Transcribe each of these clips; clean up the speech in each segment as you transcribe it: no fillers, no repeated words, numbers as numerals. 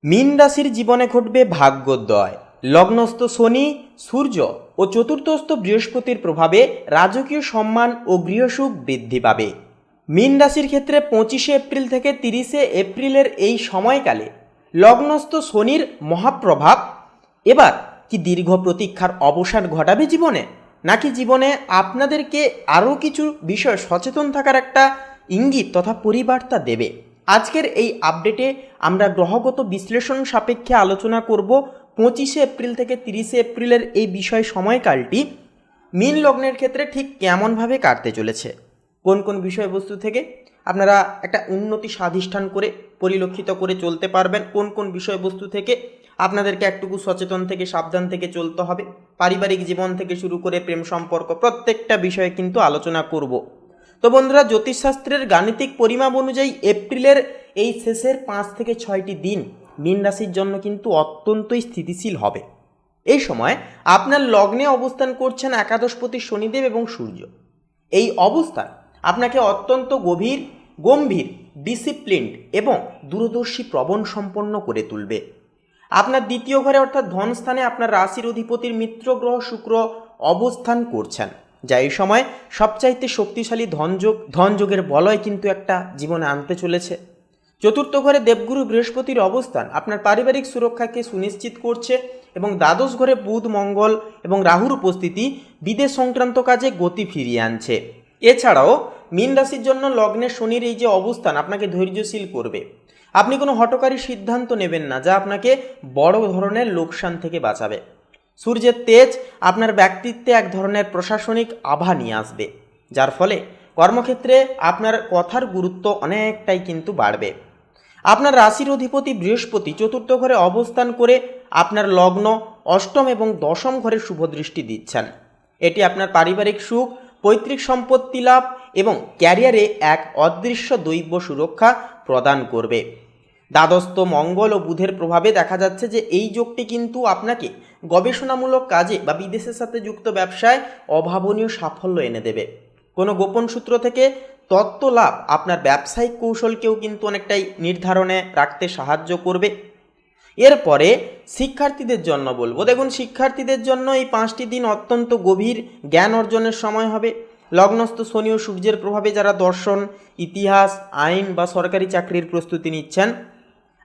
মীন রাশির জীবনে ঘটবে ভাগ্যোদয়। লগ্নস্থ শনি, সূর্য ও চতুর্থস্থ বৃহস্পতির প্রভাবে রাজকীয় সম্মান ও গৃহসুখ বৃদ্ধি পাবে। মীন রাশির ক্ষেত্রে 25শে এপ্রিল থেকে 30শে এপ্রিলের এই সময়কালে লগ্নস্থ শনির মহাপ্রভাব এবার কি দীর্ঘ প্রতীক্ষার অবসান ঘটাবে জীবনে, নাকি জীবনে আপনাদেরকে আরও কিছু বিষয় সচেতন থাকার একটা ইঙ্গিত তথা পরিবার্তা দেবে। আজকের এই আপডেটে আমরা গ্রহগত বিশ্লেষণ সাপেক্ষে আলোচনা করব 25শে এপ্রিল থেকে 30শে এপ্রিলের এই বিষয় সময়কালটি মীন লগ্নের ক্ষেত্রে ঠিক কেমনভাবে কাটতে চলেছে, কোন কোন বিষয়বস্তু থেকে আপনারা একটা উন্নতি সাধিষ্ঠান করে পরিলক্ষিত করে চলতে পারবেন, কোন কোন বিষয়বস্তু থেকে আপনাদেরকে একটুকু সচেতন থেকে সাবধান থেকে চলতে হবে, পারিবারিক জীবন থেকে শুরু করে প্রেম সম্পর্ক প্রত্যেকটা বিষয়ে কিন্তু আলোচনা করব। তো বন্ধুরা, জ্যোতিষশাস্ত্রের গাণিতিক পরিমাপ অনুযায়ী এপ্রিলের এই শেষের 5 থেকে 6টি দিন মীন রাশির জন্য কিন্তু অত্যন্তই স্থিতিশীল হবে। এই সময় আপনার লগ্নে অবস্থান করছেন একাদশপতি শনিদেব এবং সূর্য। এই অবস্থান আপনাকে অত্যন্ত গম্ভীর, ডিসিপ্লিনড এবং দূরদর্শী প্রবণ সম্পন্ন করে তুলবে। আপনার দ্বিতীয় ঘরে অর্থাৎ ধনস্থানে আপনার রাশির অধিপতির মিত্র গ্রহ শুক্র অবস্থান করছেন, যা এই সময় সবচাইতে শক্তিশালী ধনযোগের বলয় কিন্তু একটা জীবনে আনতে চলেছে। চতুর্থ ঘরে দেবগুরু বৃহস্পতির অবস্থান আপনার পারিবারিক সুরক্ষাকে সুনিশ্চিত করছে এবং দ্বাদশ ঘরে বুধ, মঙ্গল এবং রাহুর উপস্থিতি বিদেশ সংক্রান্ত কাজে গতি ফিরিয়ে আনছে। এছাড়াও মীন রাশির জন্য লগ্নে শনির এই যে অবস্থান আপনাকে ধৈর্যশীল করবে। আপনি কোনো হঠকারী সিদ্ধান্ত নেবেন না, যা আপনাকে বড় ধরনের লোকসান থেকে বাঁচাবে। সূর্যের তেজ আপনার ব্যক্তিত্বে এক ধরনের প্রশাসনিক আভা নিয়ে আসবে, যার ফলে কর্মক্ষেত্রে আপনার কথার গুরুত্ব অনেকটাই কিন্তু বাড়বে। আপনার রাশির অধিপতি বৃহস্পতি চতুর্থ ঘরে অবস্থান করে আপনার লগ্ন, অষ্টম এবং দশম ঘরে শুভদৃষ্টি দিচ্ছেন। এটি আপনার পারিবারিক সুখ, পৈতৃক সম্পত্তি লাভ এবং ক্যারিয়ারে এক অদৃশ্য দৈব সুরক্ষা প্রদান করবে। দ্বাদস্থ মঙ্গল ও বুধের প্রভাবে দেখা যাচ্ছে যে এই যোগটি কিন্তু আপনাকে গবেষণামূলক কাজে বা বিদেশের সাথে যুক্ত ব্যবসায় অভাবনীয় সাফল্য এনে দেবে। কোনো গোপন সূত্র থেকে তথ্য লাভ আপনার ব্যবসায়িক কৌশলকেও কিন্তু অনেকটাই নির্ধারণে রাখতে সাহায্য করবে। এরপরে শিক্ষার্থীদের জন্য বলবো, দেখুন শিক্ষার্থীদের জন্য এই 5টি দিন অত্যন্ত গভীর জ্ঞান অর্জনের সময় হবে। লগ্নস্থ শনি ও সূর্যের প্রভাবে যারা দর্শন, ইতিহাস, আইন বা সরকারি চাকরির প্রস্তুতি নিচ্ছেন,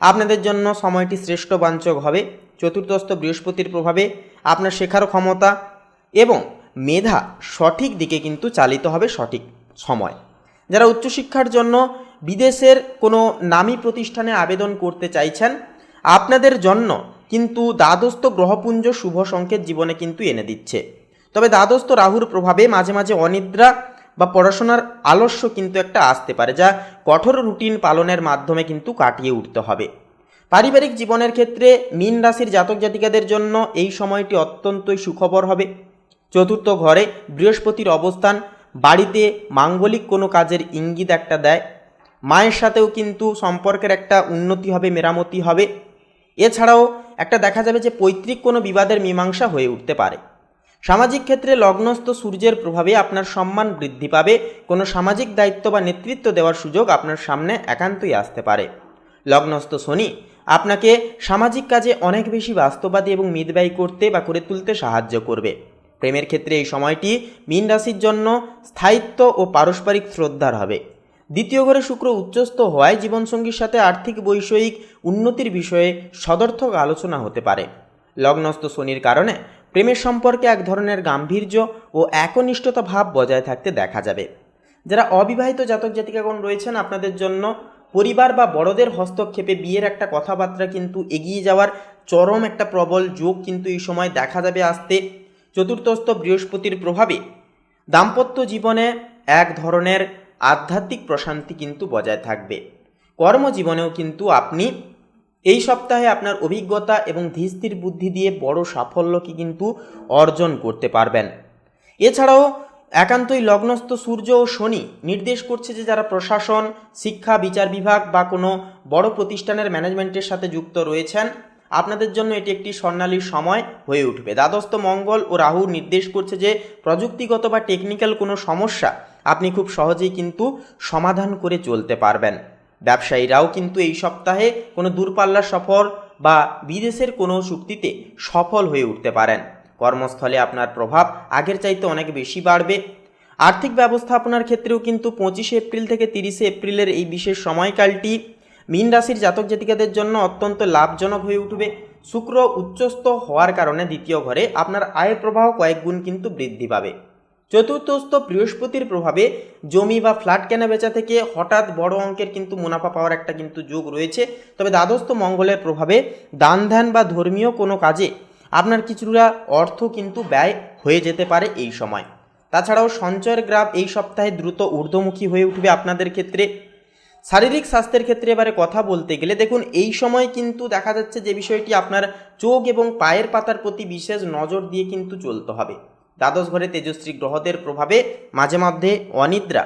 আপনাদের জন্য সময়টি শ্রেষ্ঠ বাঞ্ছক হবে। চতুর্থস্থ বৃহস্পতির প্রভাবে আপনার শেখার ক্ষমতা এবং মেধা সঠিক দিকে কিন্তু চালিত হবে সঠিক সময়। যারা উচ্চশিক্ষার জন্য বিদেশের কোনো নামী প্রতিষ্ঠানে আবেদন করতে চাইছেন, আপনাদের জন্য কিন্তু দ্বাদস্থ গ্রহপুঞ্জ শুভ সংকেত জীবনে কিন্তু এনে দিচ্ছে। তবে দ্বাদস্থ রাহুর প্রভাবে মাঝে মাঝে অনিদ্রা বা পড়াশোনার আলস্য কিন্তু একটা আসতে পারে, যা কঠোর রুটিন পালনের মাধ্যমে কিন্তু কাটিয়ে উঠতে হবে। পারিবারিক জীবনের ক্ষেত্রে মীন রাশির জাতক জাতিকাদের জন্য এই সময়টি অত্যন্তই সুখবর হবে। চতুর্থ ঘরে বৃহস্পতির অবস্থান বাড়িতে মাঙ্গলিক কোনো কাজের ইঙ্গিত একটা দেয়। মায়ের সাথেও কিন্তু সম্পর্কের একটা উন্নতি হবে, মেরামতি হবে। এছাড়াও একটা দেখা যাবে যে পৈতৃক কোনো বিবাদের মীমাংসা হয়ে উঠতে পারে। সামাজিক ক্ষেত্রে লগ্নস্থ সূর্যের প্রভাবে আপনার সম্মান বৃদ্ধি পাবে। কোনো সামাজিক দায়িত্ব বা নেতৃত্ব দেওয়ার সুযোগ আপনার সামনে একান্তই আসতে পারে। লগ্নস্থ শনি আপনাকে সামাজিক কাজে অনেক বেশি বাস্তববাদী এবং মিতব্যয়ী করতে বা করে তুলতে সাহায্য করবে। প্রেমের ক্ষেত্রে এই সময়টি মীন রাশির জন্য স্থায়িত্ব ও পারস্পরিক শ্রদ্ধার হবে। দ্বিতীয় ঘরে শুক্র উচ্চস্থ হওয়ায় জীবনসঙ্গীর সাথে আর্থিক বৈষয়িক উন্নতির বিষয়ে সদর্থক আলোচনা হতে পারে। লগ্নস্থ শনির কারণে প্রেমের সম্পর্কে এক ধরনের গাম্ভীর্য ও একনিষ্ঠতা ভাব বজায় থাকতে দেখা যাবে। যারা অবিবাহিত জাতক জাতিকাগণ রয়েছেন, আপনাদের জন্য পরিবার বা বড়দের হস্তক্ষেপে বিয়ের একটা কথাবার্তা কিন্তু এগিয়ে যাওয়ার চরম একটা প্রবল যোগ কিন্তু এই সময় দেখা যাবে আসতে। চতুর্থস্থ বৃহস্পতির প্রভাবে দাম্পত্য জীবনে এক ধরনের আধ্যাত্মিক প্রশান্তি কিন্তু বজায় থাকবে। কর্মজীবনেও কিন্তু আপনি এই সপ্তাহে আপনার অভিজ্ঞতা এবং ধীরস্থির বুদ্ধি দিয়ে বড় সাফল্যকে কিন্তু অর্জন করতে পারবেন। এছাড়াও একান্তই লগ্নস্থ সূর্য ও শনি নির্দেশ করছে যে যারা প্রশাসন, শিক্ষা, বিচার বিভাগ বা কোনো বড় প্রতিষ্ঠানের ম্যানেজমেন্টের সাথে যুক্ত রয়েছেন, আপনাদের জন্য এটি একটি স্বর্ণালীর সময় হয়ে উঠবে। দ্বাদস্থ মঙ্গল ও রাহু নির্দেশ করছে যে প্রযুক্তিগত বা টেকনিক্যাল কোনো সমস্যা আপনি খুব সহজেই কিন্তু সমাধান করে চলতে পারবেন। ব্যবসায়ীরাও কিন্তু এই সপ্তাহে কোনো দূরপাল্লার সফর বা বিদেশের কোনো চুক্তিতে সফল হয়ে উঠতে পারেন। কর্মস্থলে আপনার প্রভাব আগের চাইতে অনেক বেশি বাড়বে। আর্থিক ব্যবস্থাপনার ক্ষেত্রেও কিন্তু 25 এপ্রিল থেকে 30 এপ্রিলের এই বিশেষ সময়কালটি মীন রাশির জাতক জাতিকাদের জন্য অত্যন্ত লাভজনক হয়ে উঠবে। শুক্র উচ্চস্থ হওয়ার কারণে দ্বিতীয় ঘরে আপনার আয়ের প্রবাহ কয়েক গুণ কিন্তু বৃদ্ধি পাবে। চতুর্থস্থ বৃহস্পতির প্রভাবে জমি বা ফ্ল্যাট কেনা বেচা থেকে হঠাৎ বড় অঙ্কের কিন্তু মুনাফা পাওয়ার একটা কিন্তু যোগ রয়েছে। তবে দ্বাদস্থ মঙ্গলের প্রভাবে দান ধ্যান বা ধর্মীয় কোনো কাজে আপনার কিছুটা অর্থ কিন্তু ব্যয় হয়ে যেতে পারে এই সময়। তাছাড়াও সঞ্চয়ের গ্রাফ এই সপ্তাহে দ্রুত ঊর্ধ্বমুখী হয়ে উঠবে আপনাদের ক্ষেত্রে। শারীরিক স্বাস্থ্যের ক্ষেত্রে এবারে কথা বলতে গেলে দেখুন, এই সময় কিন্তু দেখা যাচ্ছে যে বিষয়টি আপনার চোখ এবং পায়ের পাতার প্রতি বিশেষ নজর দিয়ে কিন্তু চলতে হবে। দ্বাদশ ঘরে তেজস্বী গ্রহদের প্রভাবে মাঝে মধ্যে অনিদ্রা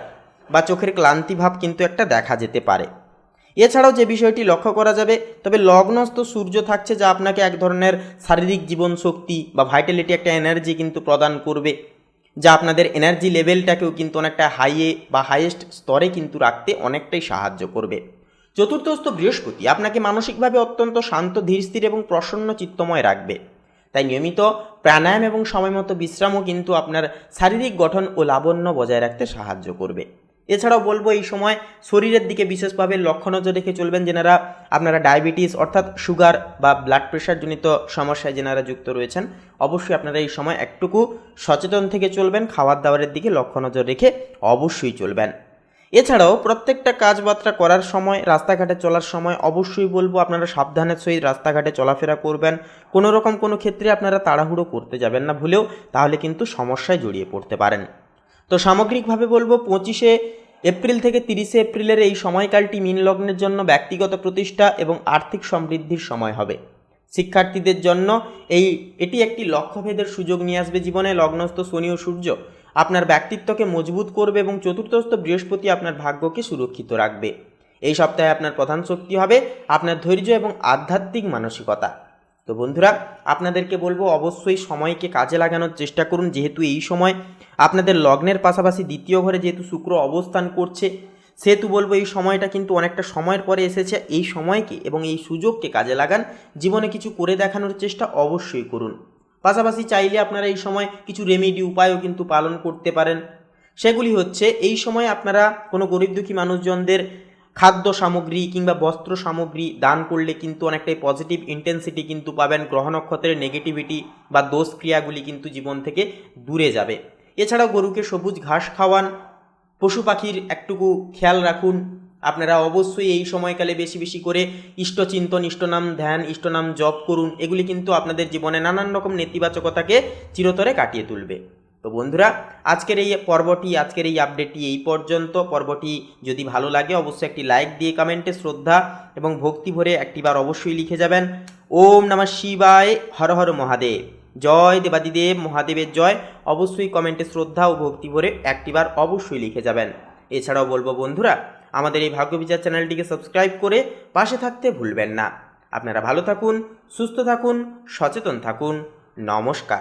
বা চোখের ক্লান্তিভাব কিন্তু একটা দেখা যেতে পারে। এছাড়াও যে বিষয়টি লক্ষ্য করা যাবে, তবে লগ্নস্থ সূর্য থাকছে, যা আপনাকে এক ধরনের শারীরিক জীবন শক্তি বা ভাইটালিটি, একটা এনার্জি কিন্তু প্রদান করবে, যা আপনাদের এনার্জি লেভেলটাকেও কিন্তু অনেকটা হাইয়ে বা হাইয়েস্ট স্তরে কিন্তু রাখতে অনেকটাই সাহায্য করবে। চতুর্থস্থ বৃহস্পতি আপনাকে মানসিকভাবে অত্যন্ত শান্ত, ধীরস্থির এবং প্রসন্ন চিত্তময় রাখবে। তাই নিয়মিত প্রাণায়াম এবং সময়মতো বিশ্রামও কিন্তু আপনার শারীরিক গঠন ও লাবণ্য বজায় রাখতে সাহায্য করবে। এছাড়াও বলবো, এই সময় শরীরের দিকে বিশেষভাবে লক্ষ্য নজর রেখে চলবেন। যেনারা আপনারা ডায়াবেটিস অর্থাৎ সুগার বা ব্লাড প্রেশারজনিত সমস্যায় যেনারা যুক্ত রয়েছেন, অবশ্যই আপনারা এই সময় একটুকু সচেতন থেকে চলবেন। খাবার দাবারের দিকে লক্ষ্য নজর রেখে অবশ্যই চলবেন। এছাড়াও প্রত্যেকটা কাজবার্তা করার সময়, রাস্তাঘাটে চলার সময় অবশ্যই বলবো আপনারা সাবধানের সহিত রাস্তাঘাটে চলাফেরা করবেন। কোনো রকম কোনো ক্ষেত্রে আপনারা তাড়াহুড়ো করতে যাবেন না ভুলেও, তাহলে কিন্তু সমস্যায় জড়িয়ে পড়তে পারেন। তো সামগ্রিকভাবে বলবো, 25 এপ্রিল থেকে 30 এপ্রিলের এই সময়কালটি মীন লগ্নের জন্য ব্যক্তিগত প্রতিষ্ঠা এবং আর্থিক সমৃদ্ধির সময় হবে। শিক্ষার্থীদের জন্য এটি একটি লক্ষ্যভেদের সুযোগ নিয়ে আসবে জীবনে। লগ্নস্থ শনি ও সূর্য আপনার ব্যক্তিত্বকে মজবুত করবে এবং চতুর্থস্থ বৃহস্পতি আপনার ভাগ্যকে সুরক্ষিত রাখবে। এই সপ্তাহে আপনার প্রধান শক্তি হবে আপনার ধৈর্য এবং আধ্যাত্মিক মানসিকতা। তো বন্ধুরা, আপনাদেরকে বলবো অবশ্যই সময়কে কাজে লাগানোর চেষ্টা করুন, যেহেতু এই সময় আপনাদের লগ্নের পাশাপাশি দ্বিতীয় ঘরে যেহেতু শুক্র অবস্থান করছে, সেহেতু বলবো এই সময়টা কিন্তু অনেকটা সময়ের পরে এসেছে। এই সময়কে এবং এই সুযোগকে কাজে লাগান, জীবনে কিছু করে দেখানোর চেষ্টা অবশ্যই করুন। পাশাপাশি চাইলে আপনারা এই সময় কিছু রেমেডি উপায়ও কিন্তু পালন করতে পারেন। সেগুলি হচ্ছে, এই সময় আপনারা কোনো গরিব দুঃখী মানুষজনদের খাদ্য সামগ্রী কিংবা বস্ত্র সামগ্রী দান করলে কিন্তু অনেকটাই পজিটিভ ইন্টেন্সিটি কিন্তু পাবেন। গ্রহ নক্ষত্রের নেগেটিভিটি বা দোষ ক্রিয়াগুলি কিন্তু জীবন থেকে দূরে যাবে। এছাড়াও গরুকে সবুজ ঘাস খাওয়ান, পশু পাখির একটুকু খেয়াল রাখুন। আপনারা অবশ্যই এই সময়কালে বেশি বেশি করে ইষ্টচিন্তন, ইষ্টনাম ধ্যান, ইষ্টনাম জপ করুন। এগুলি কিন্তু আপনাদের জীবনে নানান রকম নেতিবাচকতাকে চিরতরে কাটিয়ে তুলবে। তো বন্ধুরা, আজকের এই পর্বটি, আজকের এই আপডেটটি এই পর্যন্ত। পর্বটি যদি ভালো লাগে অবশ্যই একটি লাইক দিয়ে কমেন্টে শ্রদ্ধা এবং ভক্তি ভরে একটিবার অবশ্যই লিখে যাবেন। ওম নমঃ শিবায়, হর হর মহাদেব, জয় দেবাদিদেব মহাদেবের জয়। অবশ্যই কমেন্টে শ্রদ্ধা ও ভক্তি ভরে একটিবার অবশ্যই লিখে যাবেন। এছাড়াও বলবো বন্ধুরা, আমাদের এই ভাগ্যবিচার চ্যানেলটিকে সাবস্ক্রাইব করে পাশে থাকতে ভুলবেন না। আপনারা ভালো থাকুন, সুস্থ থাকুন, সচেতন থাকুন। নমস্কার।